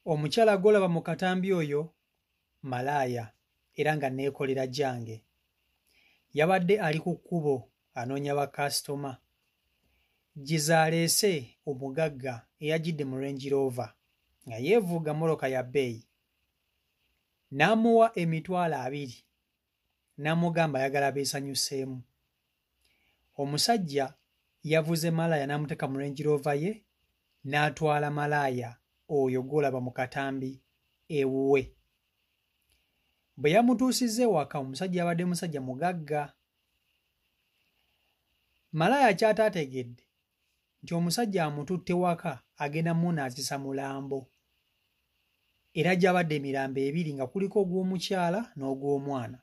Omukyala golaba mu katambi oyo malaaya era nga neekolera jange. Yabadde ali ku kkubo anoonya bakasitoma. Gizaleese omugagga eyajjidde mu Range Rover nga yeevuga moloka ya bbeeyi. N'amuwa $20 n'amugamba ayagala beesanyuseemu. Omusajja yavuze malaaya n'amuteeka mu Range Rover ye n'atwala malaaya oyo gw'olaba mu katambi ewuwe. Bwe yamutuusizza ewaka omusajja yabadde musajja mugagga. Malaaya ky'ataategedde nti omusajja amututte waka agenda munaazisa mulambo. Era gy'abadde emirambo ebiri nga kuliko ogw'omukyala n'ogw'omwana.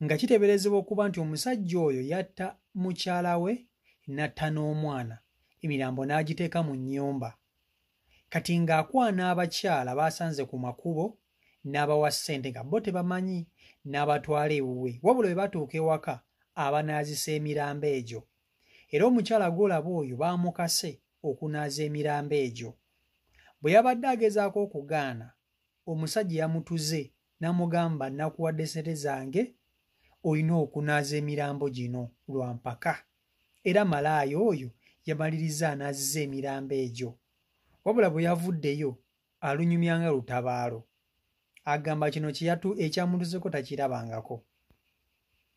Nga kiteeberezebwa okuba nti omusajja oyo yatta mukyala we n'atta n'omwana, emirambo n'agiteeka mu nnyumba. Kati ng'akwana abakyala baasanze ku makubo n'abawa ssente nga bo tebamanyi n'abatwala ewuwe, wabula bwe batuuka ewaka abanaazisa emirambo egyo. Era omukyala gw'olaba oyo baamukase okunaaza emirambo egyo. Bwe yabadde agezaako okugaana, omusajja yamutuze n'amugamba nakuwadde ssente zange olina okunaaza emirambo gino lwa mpaka. Era malaaya oyo yamaliriza anaaziza emirambo egyo. Wabula bwe yavuddeyo alunyumya nga lutabaalo. Agamba kino ekyamutuzeko takirabangako.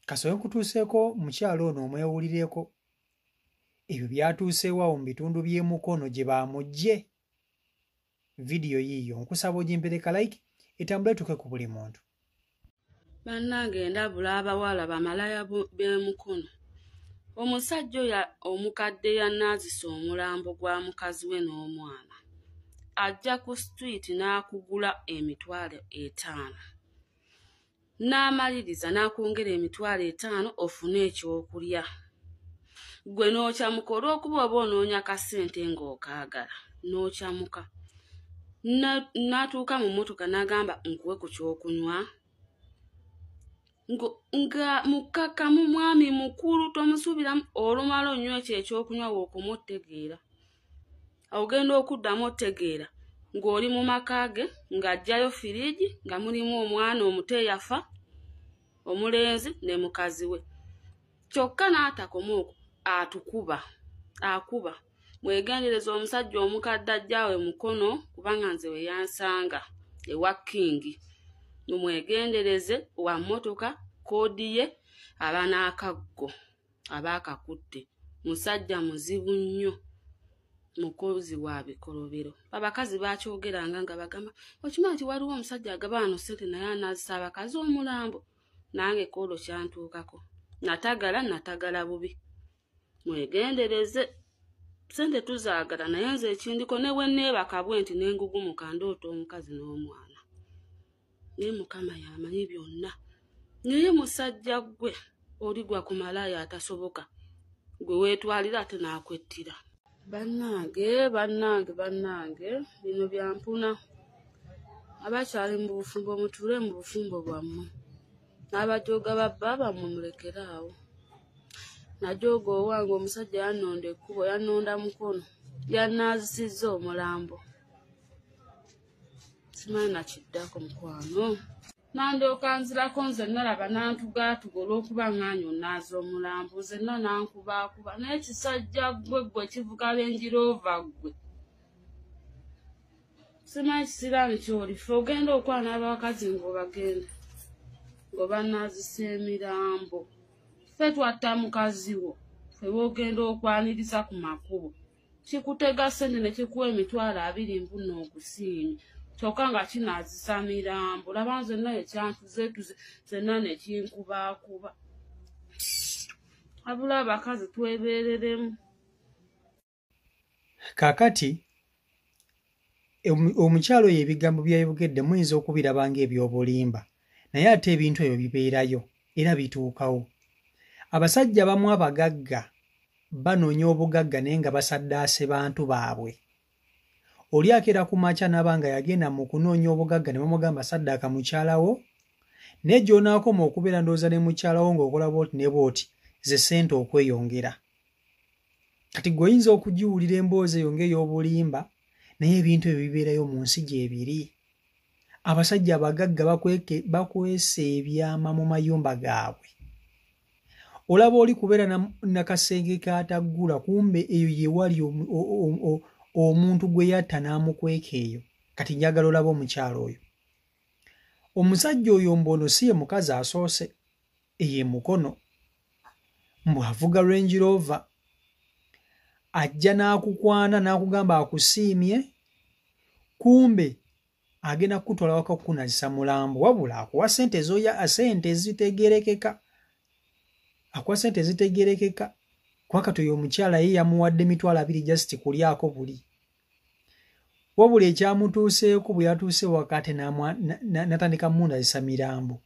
Kasobe nkutuuseeko mukyalo ono omwewulireko. Ebyo byatuuseewawo mu bitundu by'emukono gye baamugye. Vidiyo yiiyo nkusaba ogimpereka like etambule tuke ku buli muntu. Bannange ndabula abawala bamalaaya b'emukono. Omusajja oyo omukadde yanaazisa omulambo gwa mukazi we n'omwana. Ajja ku street n'akugula $5,000. N'amaliriza n'akwongera $5,000 ofune ekyokulya. Gwe n'okyamuka olw'okuba oba onoonya kasente ng'okaagala n'okyamuka. N'atuuka mu mmotoka n'agamba nkuwe ku kyokunywa. Nga mukkakkamu mwami mukulu tomusuubiramu olumala onywa ekyo ekyokunywa w'okumuttegeera. Ogenda okuddamu ottegeera ng'oli mu maka ge ng'aggyayo firiigi nga mulimu omwana omuto eyafa, omulenzi ne mukazi we. Kyokka n'atakoma okwo akuba. Mwegendereze omusajja omukadde ajjaawe mukono kubanga nze we yansanga ewa Kingi. Mumwegendereze wa mmotoka koodi ye aba n'akaggo aba akakutte. Musajja muzibu nnyo. Mukozi wa bikolobero. Abakazi bakyogeranga nga bagamba okimanyi nti waliwo omusajja agaba wano ssente naye anaazisa abakazi omulambo. Nange koolo kyantuukako. Natagala bubi. Mwegendereze. Ssente tuzaagala naye nze ekindiko ne bwe nneebaka bwe nti n'engugumuka ndoota omukazi n'omwana. Naye Mukama y'amanyi byonna. Naye musajja gwe oligwa ku malaaya atasoboka. Gwe weetwalira ate n'akwettira. Bannange bino byampuna. Abakyali mu bufumbo mutuule mu bufumbo bwammwe. N'abajooga babba mumulekeraawo. Najooga owange omusajja yanonda ekkubo yanonda mukono. Yanaazisizza omulambo. Simanyi nakiddako mukwano. Nandooka nzirako nze nalaba nantugaatuga olw'okuba ŋŋaanyi onnaaza omulambo. Nzenna nankubaakuba naye kisajja gwe kivuga Range Rover gwe. Simanyi kisiraani ky'olifa ogenda okwana abakazi ng'obagenda ng'obanaazisa emirambo. Ffe twatta mukazi wo ffe boogenda okwaniriza ku makubo. Kikutega ssente ne kikuwa $20 mpuna ogusiimye. Kyokka nga kinaazisa mirambo. Laba nzenna ekyantuze zenna ne kinkubaakuba. Abula abakazi twebeereremu. Kaakati omukyalo oyo ebigambo byayogedde muyinza okubiraba ng'ebyobulimba, naye ate ebintu ebyo bibeerayo era bituukawo. Abasajja bamu abagagga banoonya obugagga naye nga basaddaase bantu baabwe. Oli akeera ku makya n'abanga yagenda mu kunoonya obugagga ne bamugamba saddaaka mukyalawo, naye gy'onaakoma okubeera ndowooza ne mukyalawo ng'okola bw'oti ne bw'oti ze ssente okweyongera. Kati ggwe oyinza okugiwulira emboozi eyo ng'ey'obulimba naye ebintu ebyo bibeerayo mu nsi gyebiri. Abasajja abagagga bakwesa ebyama mu mayumba gaabwe. Olaba oli kubeera nakasenge kataggula, kumbe eyo yewali omuntu gwe yatta n'amukweka eyo. Kati njagala olaba omukyalo oyo. Omusajja oyo mbono si ye mukazi asoose, ye mukono. Mbw'avuga Range Rover, ajja n'akukwana n'akugamba akusiimye, kumbe agenda kukutwala waka kukunazisa mulambo, wabula akuwa sente ezitegerekeka. Akuwa sente ezitegerekeka. Kwa kati oyo omukyala ye yamuwadde $20 just kulyako buli. Wabula ekyamutuuseeko bwe yatuuse wakati n'atandika munazisa mirambo,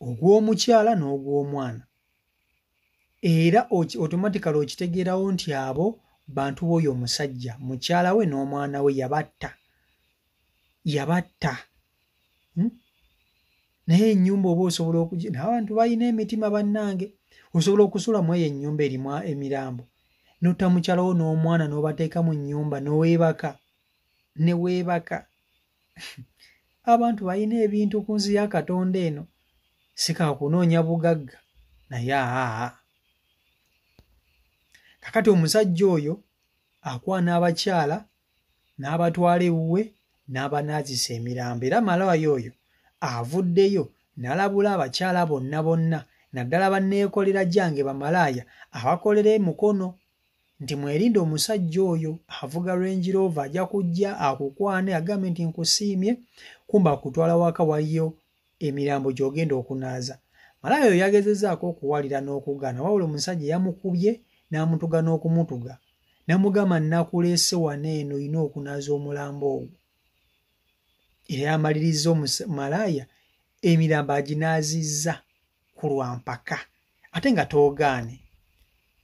ogw'omukyala n'ogw'omwana. Era automatically okitegeerawo nti abo bantu b'oyo omusajja, mukyala we n'omwana we yabatta. Naye ennyumba oba osobola n'abantu balina emitima bannange, osobola okusulamu eyo ennyumba erimu emirambo, n'otta mukyala wo n'omwana n'obateeka mu nnyumba ne weebaka. Abantu balina ebintu ku nsi ya Katonda eno, sika kunoonya bugagga naye kakati omusajja oyo akwana abakyala n'abatwala ewuwe n'abanaazisa emirambo. Era malaya oyo avuddeyo n'alabula abakyala bonna naddala banneekolera gyange bamalaaya abakolera emukono nti mwerinde omusajja oyo avuga Range Rover, ajja kujja akukwane agambe nti nkusiimye, kumba akutwala waka waliyo emirambo gy'ogenda okunaaza. Malaya oyo yagezezaako okuwalira n'okugaana, wabula omusajja yamukubye n'amutuga n'okumutuga, n'amugamba nakuleese wano eno olina okunaaza omulambo ogwo. Era yamaliriza malaya emirambo aginaazizza ku lwampaka, ate nga toogaane.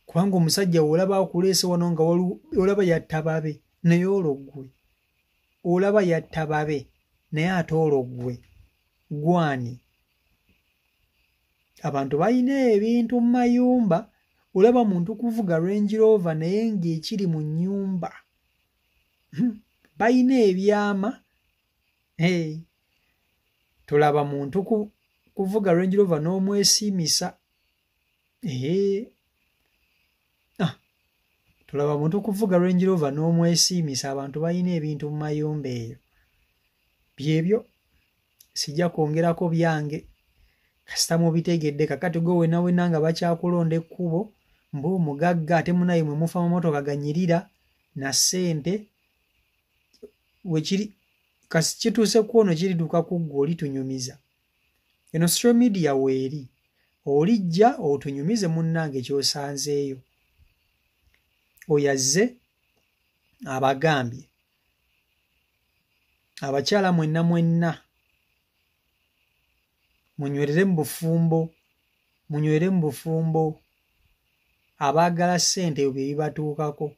Kubanga omusajja olaba akuleese wano nga olaba yatta babe, naye olwo olaba yatta babe, naye ate olwo gwani. Abantu balina ebintu mu mayumba. Olaba muntu kuvuga Range Rover naye ng'ekiri mu nnyumba. Balina ebyama. Tulaba muntu kuvuga Range Rover n'omwesiimisa. Tulaba muntu kuvuga Range Rover n'omwesiimisa. Abantu balina ebintu mu mayumba eyo. Byebyo sijja kwongerako byange kasita mubitegedde. Kakati gwe wena nga bakyakulonda ekkubo mbu omugagga ate munaye mwe mufa mu motoka ganyirira na ssente wekiri kasi kituuse kwono kiriduka ku ggwe olitunyumiza. Eno social media weeri olijja otunyumize munnange ky'osanzeeyo. Oyazze abagambye abakyala mwenna munywerere mu bufumbo, abaagala ssente bye bibatuukako.